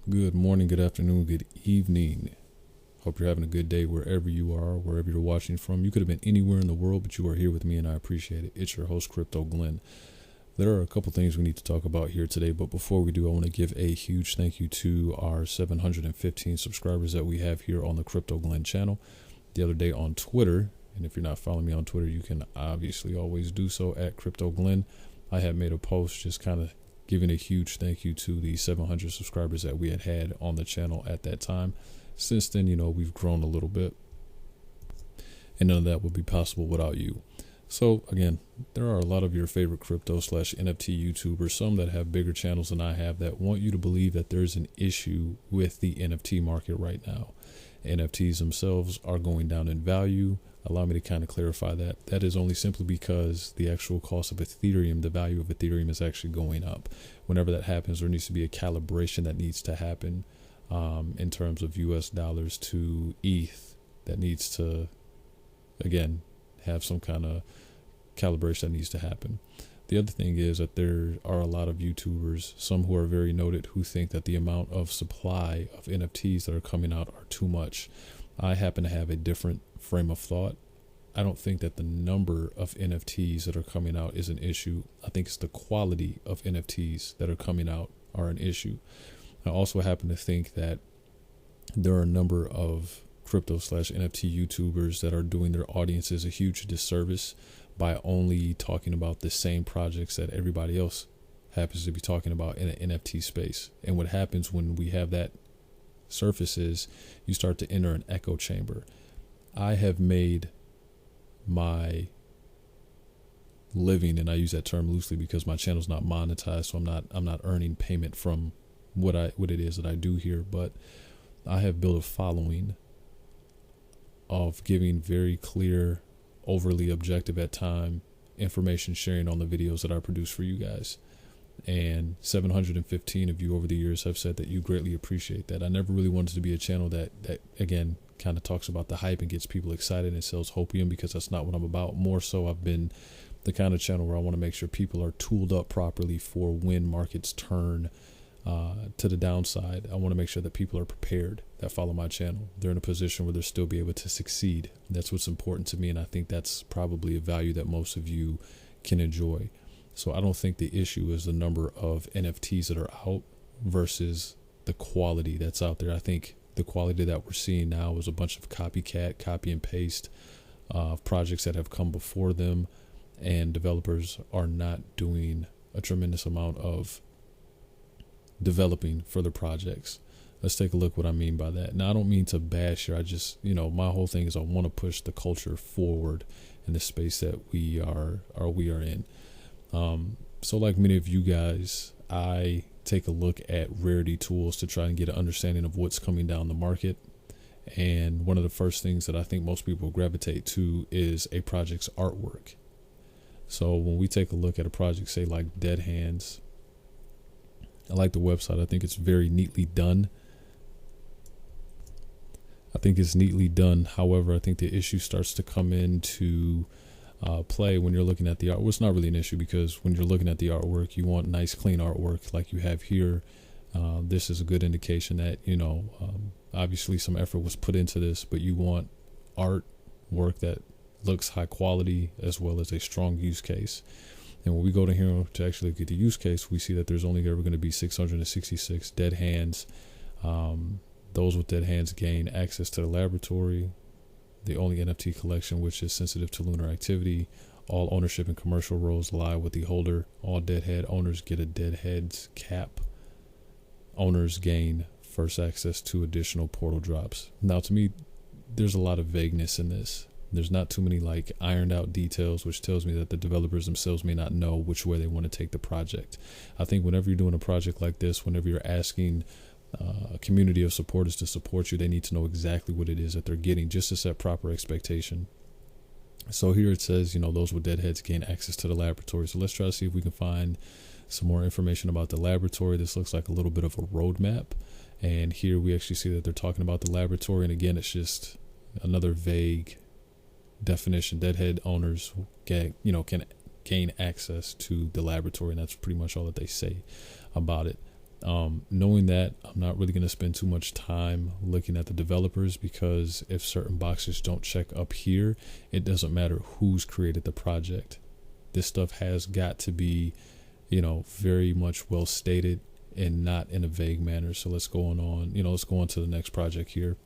Good morning, good afternoon, good evening. Hope you're having a good day wherever you are, wherever you're watching from. You could have been anywhere in the world, but you are here with me and I appreciate it. It's your host, Crypto Glenn. There are a couple things we need to talk about here today, but before we do, I want to give a huge thank you to our 715 subscribers that we have here on the Crypto Glenn channel. The other day on Twitter, and if you're not following me on Twitter, you can obviously always do so at Crypto Glenn. I had made a post just kind of giving a huge thank you to the 700 subscribers that we had on the channel at that time. Since then, we've grown a little bit, and none of that would be possible without you. So again, there are a lot of your favorite crypto/NFT YouTubers, some that have bigger channels than I have, that want you to believe that there's an issue with the NFT market right now. NFTs themselves are going down in value. Allow me to kind of clarify that. That is only simply because the actual cost of Ethereum, the value of Ethereum, is actually going up. Whenever that happens, there needs to be a calibration that needs to happen in terms of US dollars to ETH. That needs to, again, have some kind of calibration that needs to happen. The other thing is that there are a lot of YouTubers, some who are very noted, who think that the amount of supply of NFTs that are coming out are too much. I happen to have a different frame of thought. I don't think that the number of NFTs that are coming out is an issue. I think it's the quality of NFTs that are coming out are an issue. I also happen to think that there are a number of crypto/NFT YouTubers that are doing their audiences a huge disservice by only talking about the same projects that everybody else happens to be talking about in an NFT space. And what happens when we have that surface is you start to enter an echo chamber. I have made my living, and I use that term loosely because my channel's not monetized, so I'm not earning payment from what it is that I do here, but I have built a following of giving very clear, overly objective at time information sharing on the videos that I produce for you guys. And 715 of you over the years have said that you greatly appreciate that. I never really wanted to be a channel that again kind of talks about the hype and gets people excited and sells hopium, because that's not what I'm about. More so, I've been the kind of channel where I want to make sure people are tooled up properly for when markets turn to the downside. I want to make sure that people are prepared that follow my channel. They're in a position where they'll still be able to succeed. That's what's important to me, and I think that's probably a value that most of you can enjoy. So I don't think the issue is the number of NFTs that are out versus the quality that's out there. I think the quality that we're seeing now is a bunch of copycat, copy and paste projects that have come before them, and developers are not doing a tremendous amount of developing further projects. Let's take a look what I mean by that. Now, I don't mean to bash here. I just, my whole thing is I want to push the culture forward in the space that we are in. So like many of you guys, I take a look at rarity tools to try and get an understanding of what's coming down the market. And one of the first things that I think most people gravitate to is a project's artwork. So when we take a look at a project, say like DeadHandz, I like the website. I think it's very neatly done. However, I think the issue starts to come into play when you're looking at the art. Well, it's not really an issue, because when you're looking at the artwork, you want nice, clean artwork like you have here. This is a good indication that, obviously some effort was put into this, but you want artwork that looks high quality as well as a strong use case. And when we go to here to actually look at the use case, we see that there's only ever going to be 666 DeadHandz. Those with DeadHandz gain access to the laboratory, the only NFT collection which is sensitive to lunar activity. All ownership and commercial roles lie with the holder. All Deadhead owners get a Deadhead's cap. Owners gain first access to additional portal drops. Now, to me, there's a lot of vagueness in this. There's not too many ironed out details, which tells me that the developers themselves may not know which way they want to take the project. I think whenever you're doing a project like this, whenever you're asking a community of supporters to support you, they need to know exactly what it is that they're getting, just to set proper expectation. So here it says, those with Deadheads gain access to the laboratory. So let's try to see if we can find some more information about the laboratory. This looks like a little bit of a roadmap. And here we actually see that they're talking about the laboratory. And again, it's just another vague definition. Deadhead owners can gain access to the laboratory, and that's pretty much all that they say about it. Knowing that, I'm not really going to spend too much time looking at the developers, because if certain boxes don't check up here, it doesn't matter who's created the project. This stuff has got to be, very much well stated and not in a vague manner. So let's go on, let's go on to the next project here.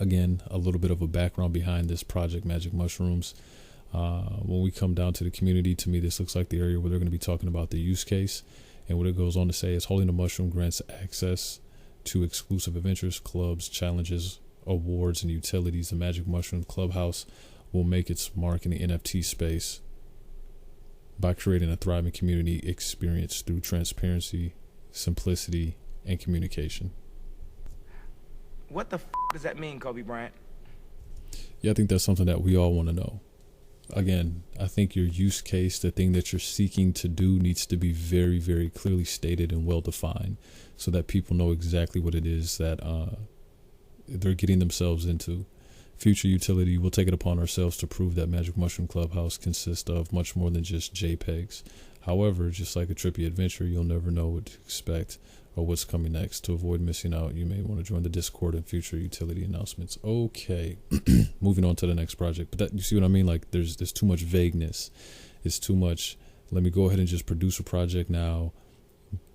Again, a little bit of a background behind this project, Magic Mushrooms. When we come down to the community, to me, this looks like the area where they're going to be talking about the use case. And what it goes on to say is, holding a mushroom grants access to exclusive adventures, clubs, challenges, awards, and utilities. The Magic Mushroom Clubhouse will make its mark in the NFT space by creating a thriving community experience through transparency, simplicity, and communication. What the does that mean, Kobe Bryant? Yeah, I think that's something that we all want to know. Again, I think your use case, the thing that you're seeking to do, needs to be very, very clearly stated and well defined, so that people know exactly what it is that they're getting themselves into. Future utility, we'll take it upon ourselves to prove that Magic Mushroom Clubhouse consists of much more than just JPEGs. However, just like a trippy adventure, you'll never know what to expect or what's coming next. To avoid missing out, you may want to join the Discord and future utility announcements. Okay, moving on to the next project. But that, you see what I mean? Like, there's too much vagueness. It's too much. Let me go ahead and just produce a project now.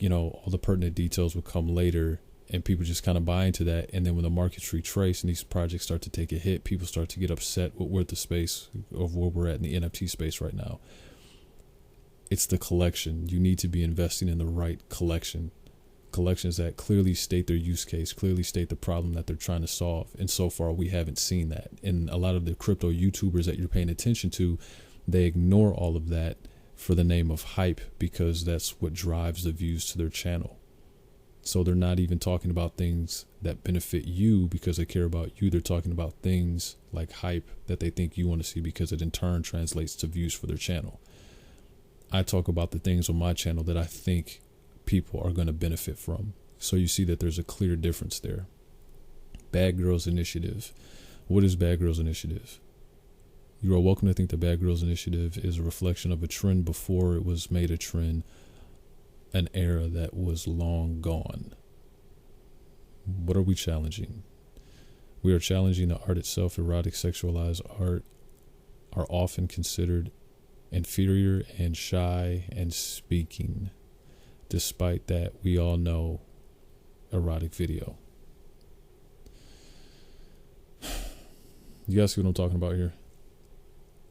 All the pertinent details will come later, and people just kind of buy into that. And then when the markets retrace and these projects start to take a hit, people start to get upset with the space of where we're at in the NFT space right now. It's the collection. You need to be investing in the right collections that clearly state their use case, clearly state the problem that they're trying to solve. And so far, we haven't seen that. And a lot of the crypto YouTubers that you're paying attention to, they ignore all of that for the name of hype, because that's what drives the views to their channel. So they're not even talking about things that benefit you because they care about you. They're talking about things like hype that they think you want to see, because it in turn translates to views for their channel. I talk about the things on my channel that I think people are going to benefit from. So you see that there's a clear difference there. Bad Girls Initiative. What is Bad Girls Initiative? You are welcome to think that Bad Girls Initiative is a reflection of a trend before it was made a trend, an era that was long gone. What are we challenging? We are challenging the art itself. Erotic, sexualized art are often considered inferior and shy and speaking. Despite that, we all know erotic video. You guys see what I'm talking about here?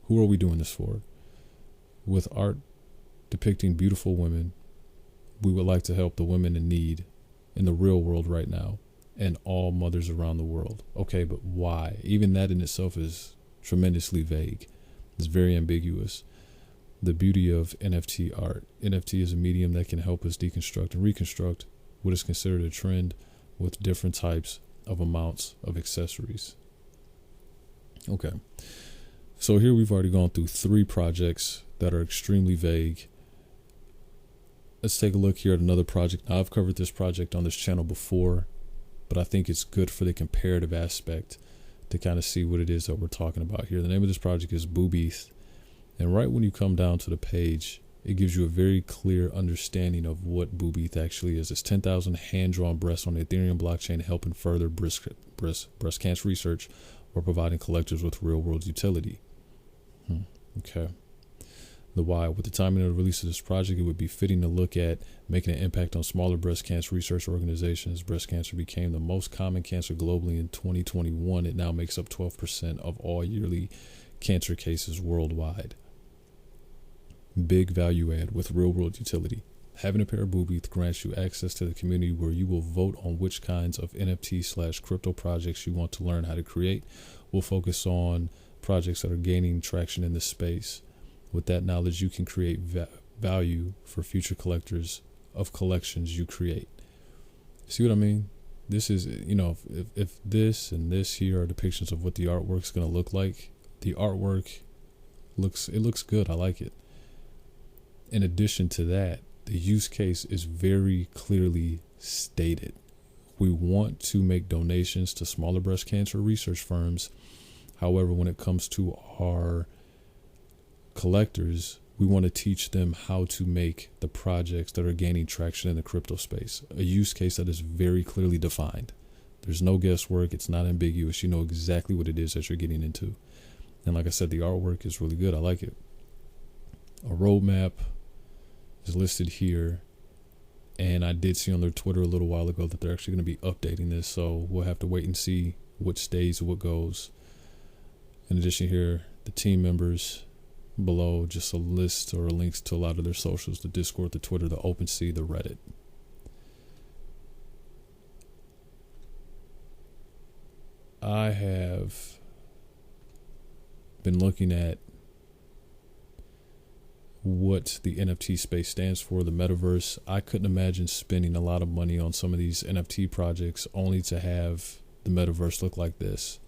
Who are we doing this for? With art depicting beautiful women, we would like to help the women in need in the real world right now, and all mothers around the world. Okay, but why? Even that in itself is tremendously vague. It's very ambiguous. The beauty of NFT art. NFT is a medium that can help us deconstruct and reconstruct what is considered a trend with different types of amounts of accessories. Okay. So here we've already gone through 3 projects that are extremely vague. Let's take a look here at another project. Now, I've covered this project on this channel before, but I think it's good for the comparative aspect to kind of see what it is that we're talking about here. The name of this project is Boobeeth. And right when you come down to the page, it gives you a very clear understanding of what Boobeeth actually is. It's 10,000 hand-drawn breasts on the Ethereum blockchain, helping further breast cancer research or providing collectors with real-world utility. Okay. The why. With the timing of the release of this project, it would be fitting to look at making an impact on smaller breast cancer research organizations. Breast cancer became the most common cancer globally in 2021. It now makes up 12% of all yearly cancer cases worldwide. Big value add with real world utility. Having a pair of Boobeeth grants you access to the community where you will vote on which kinds of NFT/crypto projects you want to learn how to create. We'll focus on projects that are gaining traction in this space. With that knowledge, you can create value for future collectors of collections you create. See what I mean? This is, if this and this here are depictions of what the artwork's going to look like, the artwork looks good. I like it. In addition to that, the use case is very clearly stated. We want to make donations to smaller breast cancer research firms. However, when it comes to our collectors, We want to teach them how to make the projects that are gaining traction in the crypto space, a use case that is very clearly defined. There's no guesswork. It's not ambiguous. You know exactly what it is that you're getting into. And like I said, the artwork is really good. I like it. A roadmap is listed here. And I did see on their Twitter a little while ago that they're actually going to be updating this. So we'll have to wait and see what stays, what goes. In addition here, the team members below, just a list or links to a lot of their socials, the Discord, the Twitter, the OpenSea, the Reddit. I have been looking at what the NFT space stands for, the metaverse. I couldn't imagine spending a lot of money on some of these NFT projects only to have the metaverse look like this.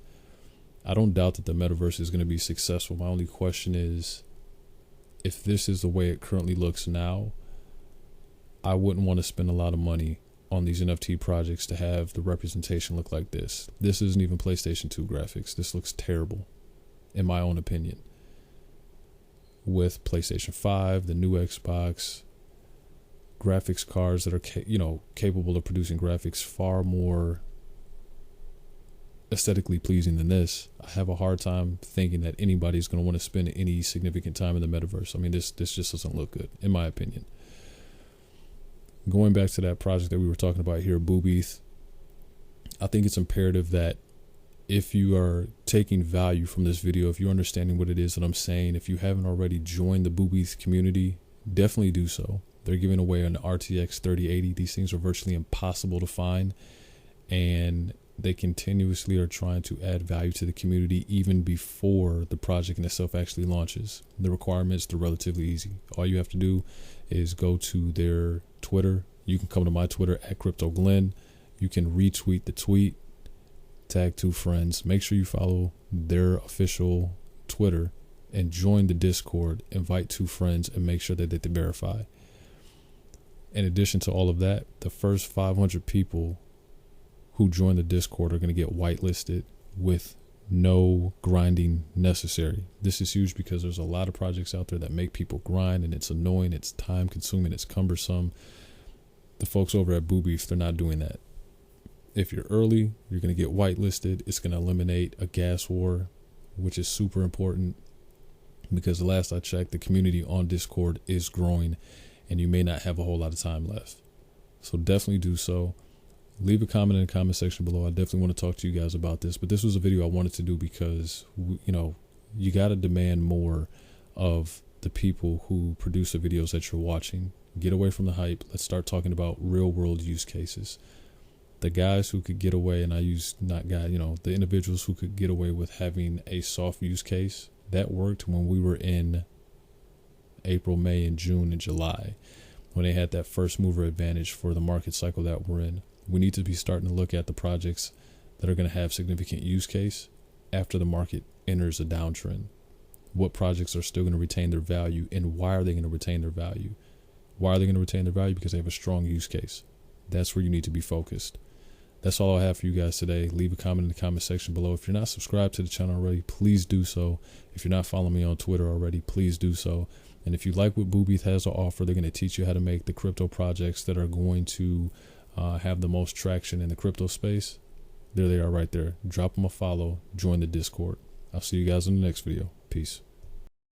I don't doubt that the metaverse is going to be successful. My only question is, if this is the way it currently looks now, I wouldn't want to spend a lot of money on these NFT projects to have the representation look like this. This isn't even PlayStation 2 graphics. This looks terrible, in my own opinion. With PlayStation 5, the new Xbox, graphics cards that are capable of producing graphics far more aesthetically pleasing than this, I have a hard time thinking that anybody's going to want to spend any significant time in the metaverse. I mean, this just doesn't look good, in my opinion. Going back to that project that we were talking about here, Boobieth, I think it's imperative that if you are taking value from this video, if you're understanding what it is that I'm saying, if you haven't already joined the Boobieth community, definitely do so. They're giving away an RTX 3080. These things are virtually impossible to find, and they continuously are trying to add value to the community even before the project in itself actually launches. The requirements, they're relatively easy. All you have to do is go to their Twitter. You can come to my Twitter at CryptoGlenn. You can retweet the tweet, tag 2 friends. Make sure you follow their official Twitter and join the Discord. Invite 2 friends and make sure that they verify. In addition to all of that, the first 500 people who join the Discord are going to get whitelisted with no grinding necessary. This is huge because there's a lot of projects out there that make people grind, and it's annoying, it's time consuming, it's cumbersome. The folks over at Boobieth, they're not doing that. If you're early, you're going to get whitelisted. It's going to eliminate a gas war, which is super important because the last I checked, the community on Discord is growing and you may not have a whole lot of time left. So definitely do so. Leave a comment in the comment section below. I definitely want to talk to you guys about this, but this was a video I wanted to do because, you got to demand more of the people who produce the videos that you're watching. Get away from the hype. Let's start talking about real world use cases. The guys who could get away, and I use the individuals who could get away with having a soft use case, that worked when we were in April, May, and June, and July, when they had that first mover advantage for the market cycle that we're in. We need to be starting to look at the projects that are going to have significant use case after the market enters a downtrend. What projects are still going to retain their value, and why are they going to retain their value? Why are they going to retain their value? Because they have a strong use case. That's where you need to be focused. That's all I have for you guys today. Leave a comment in the comment section below. If you're not subscribed to the channel already, please do so. If you're not following me on Twitter already, please do so. And if you like what Boobieth has to offer, they're going to teach you how to make the crypto projects that are going to have the most traction in the crypto space. There they are right there. Drop them a follow. Join the Discord. I'll see you guys in the next video. Peace.